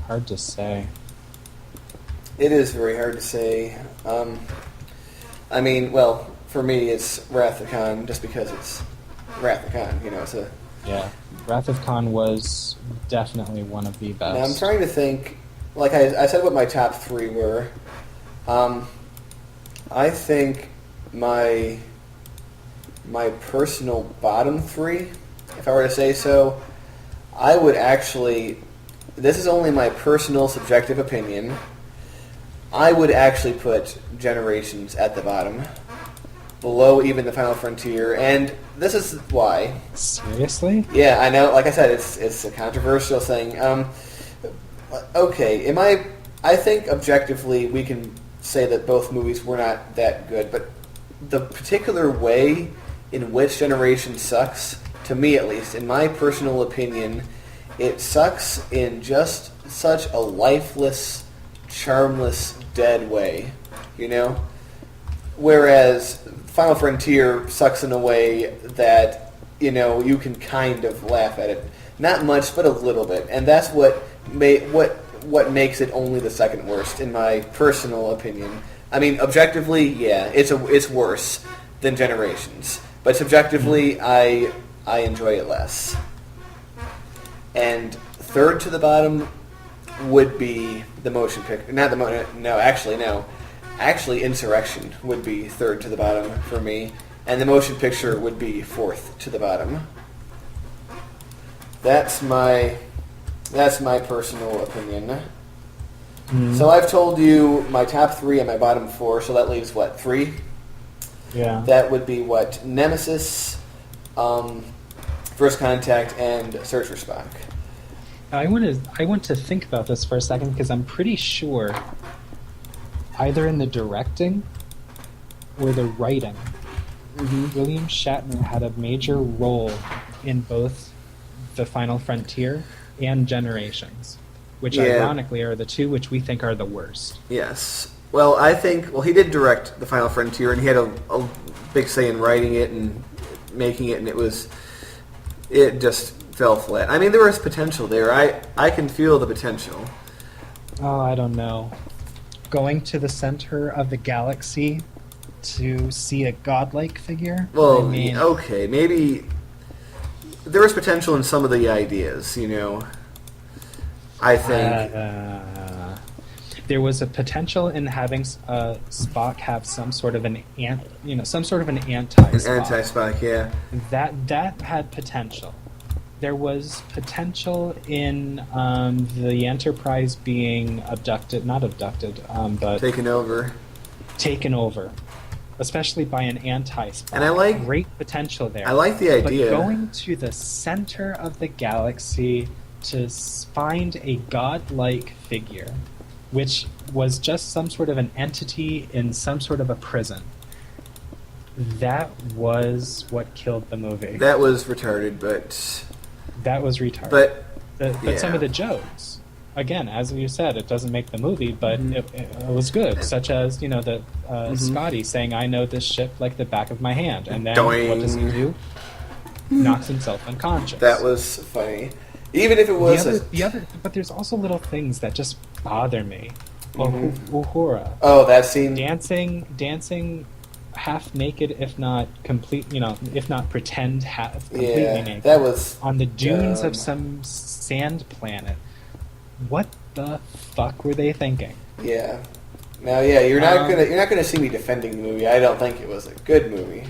Hard to say. It is very hard to say. I mean, well, for me, it's Wrath of Khan, just because it's Wrath of Khan. You know, it's a... Yeah. Wrath of Khan was definitely one of the best. Now, I'm trying to think... Like I said what my top three were. I think my personal bottom three, if I were to say so, I would actually... This is only my personal subjective opinion. I would actually put Generations at the bottom, below even The Final Frontier, and this is why. Seriously? Yeah, I know. Like I said, it's a controversial thing. Okay, I think objectively we can say that both movies were not that good, but the particular way in which Generation sucks, to me at least, in my personal opinion, it sucks in just such a lifeless, charmless, dead way, you know? Whereas Final Frontier sucks in a way that, you know, you can kind of laugh at it. Not much, but a little bit. And that's what makes it only the second worst, in my personal opinion. I mean, objectively, yeah, it's worse than Generations. But subjectively, I enjoy it less. And third to the bottom would be the motion picture. No. Actually, Insurrection would be third to the bottom for me. And the motion picture would be fourth to the bottom. That's my personal opinion. So I've told you my top three and my bottom four, so that leaves, what, three? Yeah. That would be, what, Nemesis, First Contact, and Search for Spock. I want to think about this for a second, because I'm pretty sure either in the directing or the writing, William Shatner had a major role in both The Final Frontier and Generations, which ironically are the two which we think are the worst. Yes. Well, he did direct The Final Frontier, and he had a big say in writing it and making it, and it just fell flat. I mean, there was potential there. I can feel the potential. Oh, I don't know. Going to the center of the galaxy to see a godlike figure? Well, I mean, okay, maybe there was potential in some of the ideas, you know. I think there was a potential in having Spock have some sort of an anti-Spock. Anti-Spock, yeah. That had potential. There was potential in the Enterprise being but taken over, especially by an anti-Spock. And I like great potential there. I like the idea. But going to the center of the galaxy to find a godlike figure, which was just some sort of an entity in some sort of a prison. That was what killed the movie. That was retarded, but... That was retarded. But some of the jokes, again, as you said, it doesn't make the movie, but it was good. Such as, you know, Scotty saying, "I know this ship like the back of my hand," and then Doing. What does he do? Knocks himself unconscious. That was funny. Even if it was but there's also little things that just bother me. Uhura. Oh, that scene. Dancing half naked, if not complete, if not pretend half completely naked. That was on the dunes of some sand planet. What the fuck were they thinking? Yeah. Now, you're not gonna see me defending the movie. I don't think it was a good movie.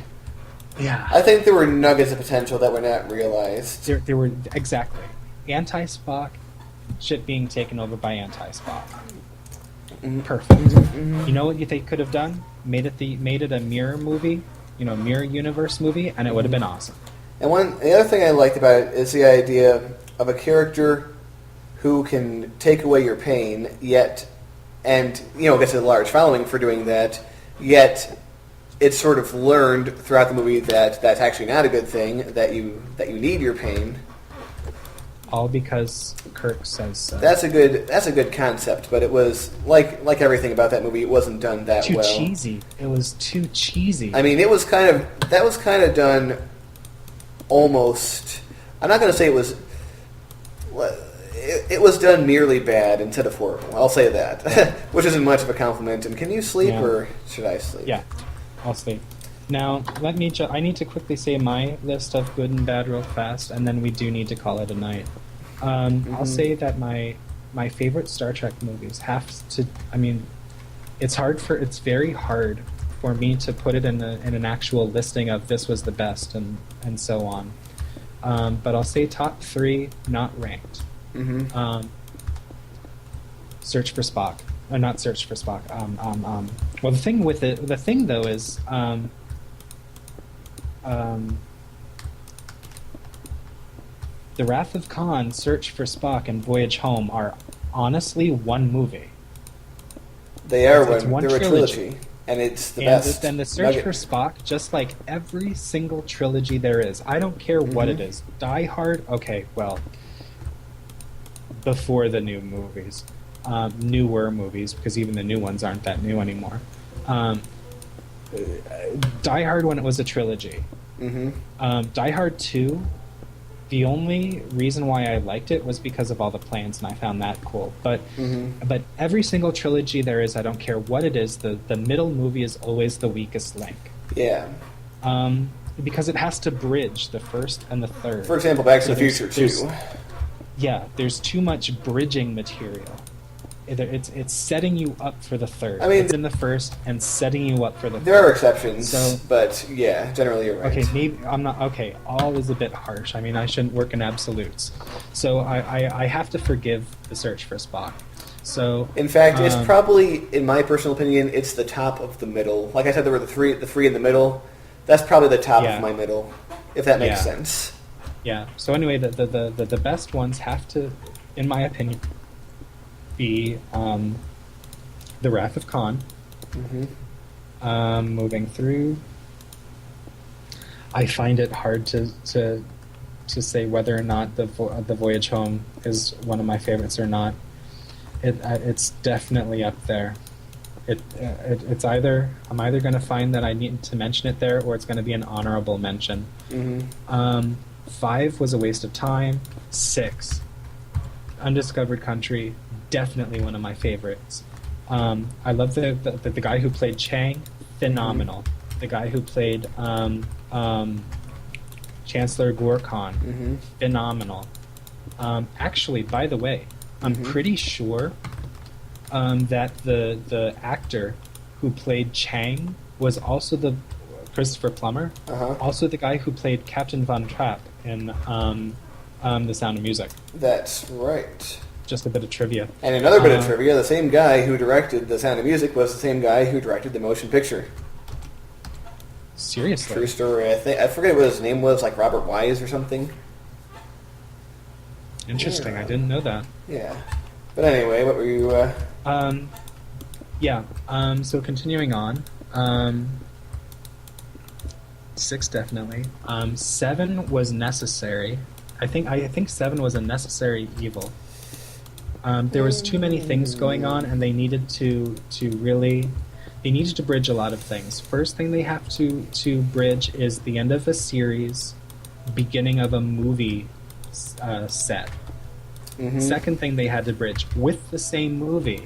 Yeah. I think there were nuggets of potential that were not realized. There were exactly anti-Spock, shit being taken over by anti-Spock. Perfect. You know what they could have done? Made it a mirror movie, mirror universe movie, and it would have been awesome. And the other thing I liked about it is the idea of a character who can take away your pain, gets a large following for doing that, yet it's sort of learned throughout the movie that that's actually not a good thing, that you need your pain. All because Kirk says so. That's a good concept, but it was like everything about that movie, it wasn't done that too well. Cheesy. It was too cheesy. I mean, that was kind of done almost. I'm not going to say it was. it was done merely bad instead of horrible. I'll say that, which isn't much of a compliment. And can you sleep, or should I sleep? Yeah, I'll sleep. Now, let me. I need to quickly say my list of good and bad real fast, and then we do need to call it a night. I'll say that my favorite Star Trek movies have to. I mean, it's very hard for me to put it in an actual listing of this was the best and so on. But I'll say top 3, not ranked. Search for Spock, or not Search for Spock. Well, the thing though is, The Wrath of Khan, Search for Spock, and Voyage Home are honestly one movie. They are it's one they're trilogy. A trilogy, and it's the best. And the Search for Spock, just like every single trilogy there is, I don't care what it is. Die Hard, okay, well, before the new movies, newer movies, because even the new ones aren't that new anymore. Die Hard when it was a trilogy. Die Hard 2, the only reason why I liked it was because of all the planes, and I found that cool. But every single trilogy there is, I don't care what it is, the middle movie is always the weakest link. Yeah. Because it has to bridge the first and the third. For example, Back to the Future 2. Yeah, there's too much bridging material. It's setting you up for the third. I mean, it's in the first and setting you up for the third. There are exceptions, but yeah, generally you're right. Okay, maybe I'm not. Okay, all is a bit harsh. I mean, I shouldn't work in absolutes. So I have to forgive the Search for Spock. So in fact, it's probably, in my personal opinion, it's the top of the middle. Like I said, there were the three in the middle. That's probably the top of my middle, if that makes sense. Yeah. So anyway, the best ones have to, in my opinion, be The Wrath of Khan. Moving through, I find it hard to say whether or not the Voyage Home is one of my favorites or not. It's definitely up there. It's either I'm either going to find that I need to mention it there, or it's going to be an honorable mention. 5 was a waste of time. 6, Undiscovered Country, definitely one of my favorites. I love the guy who played Chang, phenomenal. The guy who played Chancellor Gorkon, phenomenal. Actually, by the way, I'm pretty sure that the actor who played Chang was also the Christopher Plummer, also the guy who played Captain Von Trapp in The Sound of Music. That's right. Just a bit of trivia. And another bit of trivia, the same guy who directed The Sound of Music was the same guy who directed the motion picture. Seriously? True story. I forget what his name was, like Robert Wise or something. Interesting, I didn't know that. Yeah. But anyway, what were you... so continuing on. 6 definitely. 7 was necessary. I think 7 was a necessary evil. There was too many things going on, and they needed to bridge a lot of things. First thing they have to bridge is the end of a series, beginning of a movie set. Second thing they had to bridge with the same movie,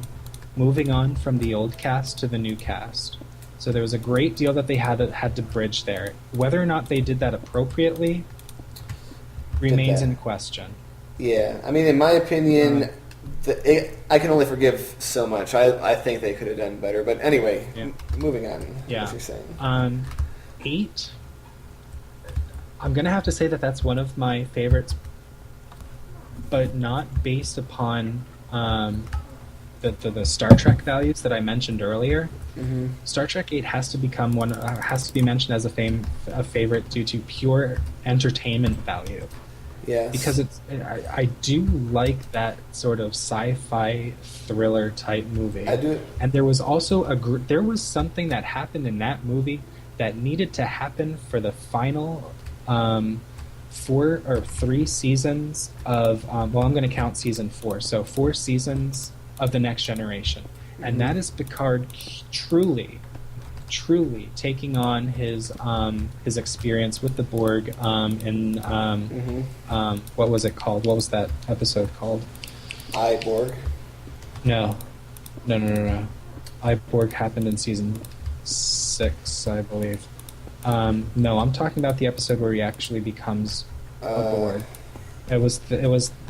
moving on from the old cast to the new cast. So there was a great deal that they had to bridge there. Whether or not they did that appropriately remains in question. Yeah, I mean, in my opinion, I can only forgive so much. I think they could have done better. But anyway, moving on. Yeah. What you're saying. 8, I'm going to have to say that that's one of my favorites, but not based upon the Star Trek values that I mentioned earlier. Star Trek 8 has to become has to be mentioned as a favorite due to pure entertainment value. Yes. Because I do like that sort of sci-fi thriller type movie. I do. And there was also there was something that happened in that movie that needed to happen for the final 4 or 3 seasons of I'm going to count season 4. So 4 seasons of The Next Generation. And that is Picard truly taking on his experience with the Borg in what was it called? What was that episode called? Iborg. No. No. Iborg happened in season 6, I believe. No, I'm talking about the episode where he actually becomes a Borg. It was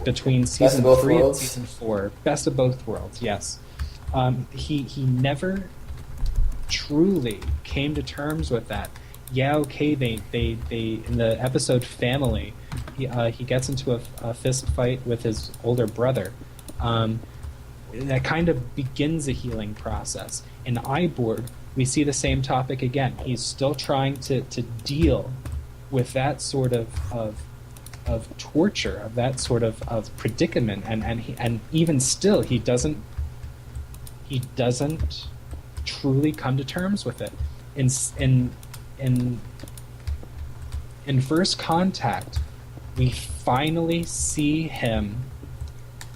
between season 3 and season 4. Best of both worlds, yes. He never truly came to terms with that. Yeah, okay, they in the episode Family, he gets into a fist fight with his older brother. That kind of begins a healing process. In Iborg, we see the same topic again. He's still trying to deal with that sort of torture, of that sort of predicament, and even still he doesn't truly come to terms with it. In First Contact, we finally see him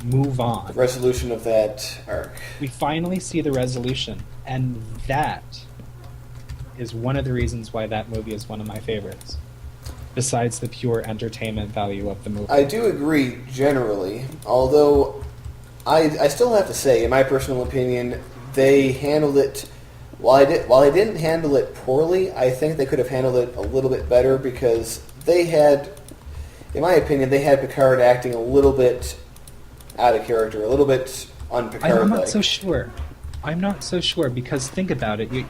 move on. The resolution of that arc. We finally see the resolution, and that is one of the reasons why that movie is one of my favorites, besides the pure entertainment value of the movie. I do agree generally, although I still have to say, in my personal opinion, they handled it. While they didn't handle it poorly, I think they could have handled it a little bit better, because they had, in my opinion, they had Picard acting a little bit out of character, a little bit un-Picard-like. I'm not so sure. I'm not so sure, because think about it. Think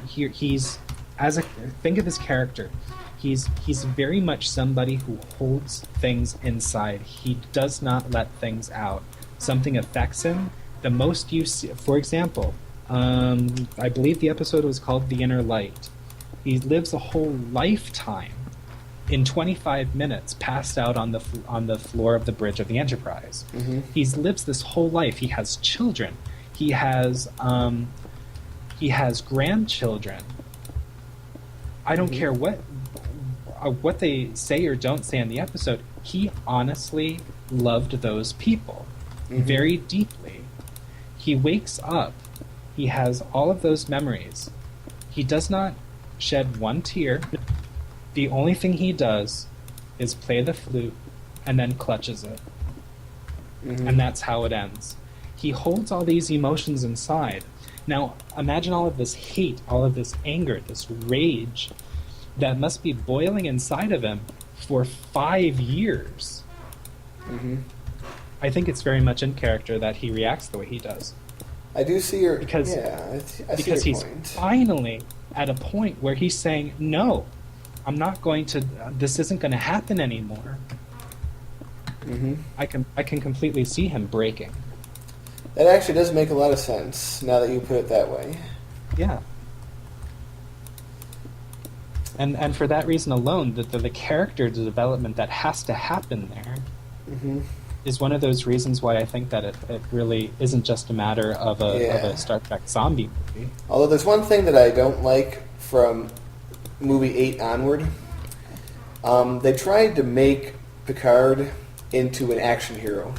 of his character. He's very much somebody who holds things inside. He does not let things out. Something affects him. The most you see, for example, I believe the episode was called The Inner Light. He lives a whole lifetime in 25 minutes, passed out on the floor of the bridge of the Enterprise. Mm-hmm. He lives this whole life. He has children. He has grandchildren. I don't care what they say or don't say in the episode. He honestly loved those people very deeply. He wakes up. He has all of those memories. He does not shed one tear. The only thing he does is play the flute and then clutches it. And that's how it ends. He holds all these emotions inside. Now, imagine all of this hate, all of this anger, this rage that must be boiling inside of him for 5 years. I think it's very much in character that he reacts the way he does. I do see your... Because he's point. Finally at a point where he's saying, no, I'm not going to... this isn't going to happen anymore. I can completely see him breaking. That actually does make a lot of sense, now that you put it that way. Yeah. And for that reason alone, the character development that has to happen there is one of those reasons why I think that it really isn't just a matter of a Star Trek zombie movie. Although there's one thing that I don't like from movie 8 onward. They tried to make Picard into an action hero,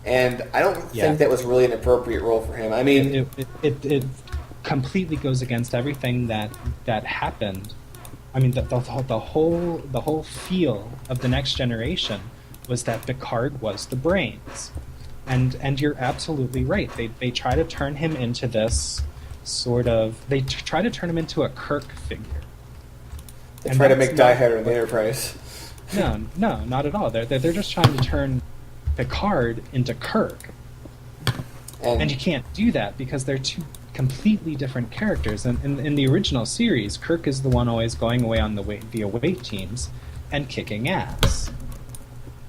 and I don't think that was really an appropriate role for him. I mean, it completely goes against everything that happened. I mean, the whole feel of The Next Generation was that Picard was the brains, and you're absolutely right. They try to turn him into this sort of. They try to turn him into a Kirk figure. They try to make Die Harder in the Enterprise. No, not at all. They're just trying to turn Picard into Kirk, and you can't do that because they're two completely different characters. And in the original series, Kirk is the one always going away on the away teams and kicking ass.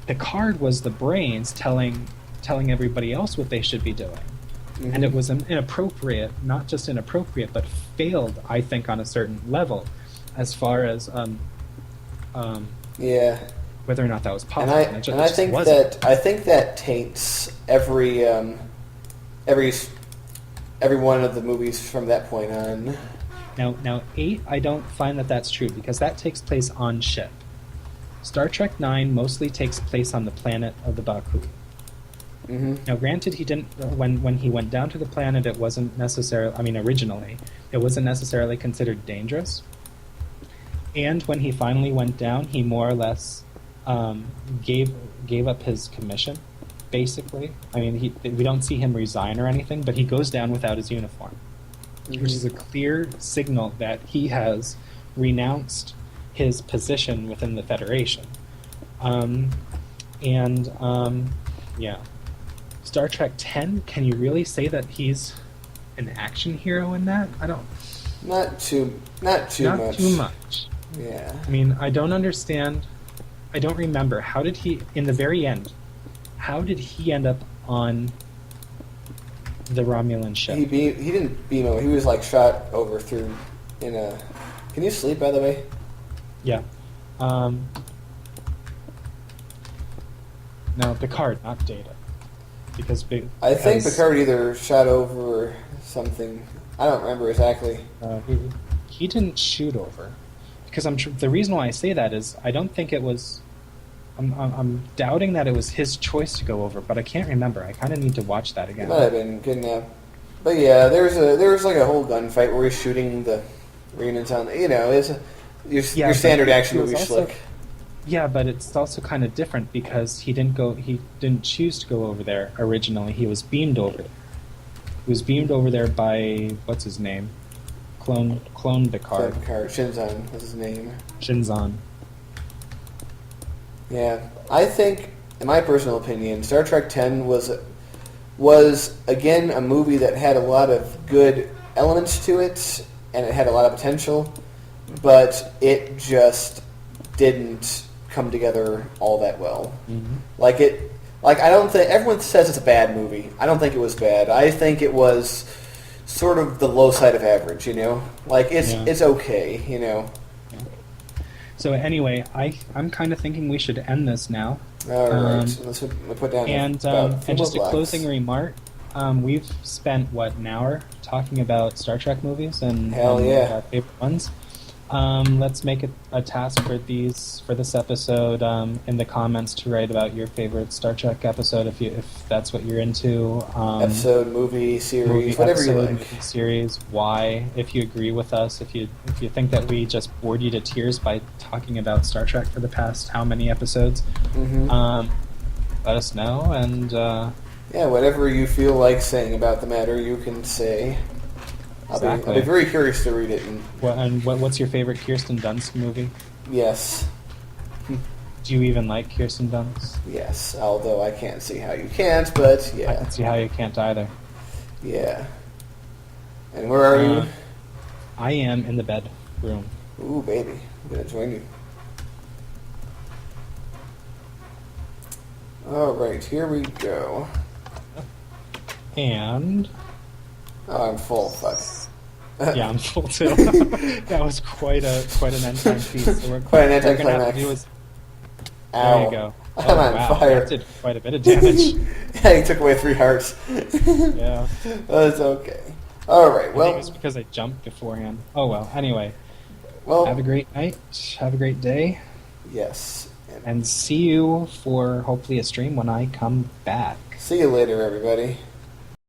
Picard was the brains telling everybody else what they should be doing. And it was inappropriate, not just inappropriate, but failed, I think, on a certain level, as far as whether or not that was possible. And I think that taints every one of the movies from that point on. Now 8, I don't find that that's true, because that takes place on ship. Star Trek 9 mostly takes place on the planet of the Baku. Now, granted, he didn't. When he went down to the planet, it wasn't necessarily. I mean, originally, it wasn't necessarily considered dangerous. And when he finally went down, he more or less gave up his commission basically. I mean, we don't see him resign or anything, but he goes down without his uniform, which is a clear signal that he has renounced his position within the Federation. Yeah. Star Trek 10, can you really say that he's an action hero in that? I don't... Not too Not much. too much. Yeah. I mean, I don't understand. I don't remember. How did he, in the very end, how did he end up on the Romulan ship? He didn't beam over. He was like shot over through in a... Can you sleep, by the way? Yeah. No, Picard, not Data. Because I think Picard either shot over or something. I don't remember exactly. He didn't shoot over. Because the reason why I say that is I don't think it was... I'm doubting that it was his choice to go over, but I can't remember. I kind of need to watch that again. It might have been good enough. But yeah, there was like a whole gunfight where he's shooting the Renans on. You know, it's your standard action movie schlick. Yeah, but it's also kind of different because he didn't choose to go over there originally. He was beamed over. He was beamed over there by what's his name, Clone Picard. Picard. Shinzon was his name. Shinzon. Yeah, I think, in my personal opinion, Star Trek X was again a movie that had a lot of good elements to it, and it had a lot of potential, but it just didn't come together all that well. Mm-hmm. I don't think everyone says it's a bad movie. I don't think it was bad. I think it was sort of the low side of average. You know, it's okay. You know. So anyway, I'm kind of thinking we should end this now. All right, let's put down and just a closing remark. We've spent an hour talking about Star Trek movies and hell yeah, our favorite ones. Let's make it a task for this episode in the comments to write about your favorite Star Trek episode if that's what you're into. Episode, movie, series, whatever you like. Movie, series, why? If you agree with us, if you think that we just bored you to tears by talking about Star Trek for the past how many episodes, let us know and. Yeah, whatever you feel like saying about the matter, you can say. Exactly. I'll be very curious to read it. What's your favorite Kirsten Dunst movie? Yes. Do you even like Kirsten Dunst? Yes, although I can't see how you can't, but yeah. I can see how you can't either. Yeah. And where are you? I am in the bedroom. Ooh, baby. I'm going to join you. Alright, here we go. And... Oh, I'm full. Fuck. Yeah, I'm full too. That was quite an end time piece. So quite an anticlimax. Ow. There you go. I'm on fire. That did quite a bit of damage. Yeah, he took away 3 hearts. Yeah. That's okay. Alright, well... I think it was because I jumped beforehand. Oh well, anyway. Well... Have a great night. Have a great day. Yes. And see you for, hopefully, a stream when I come back. See you later, everybody.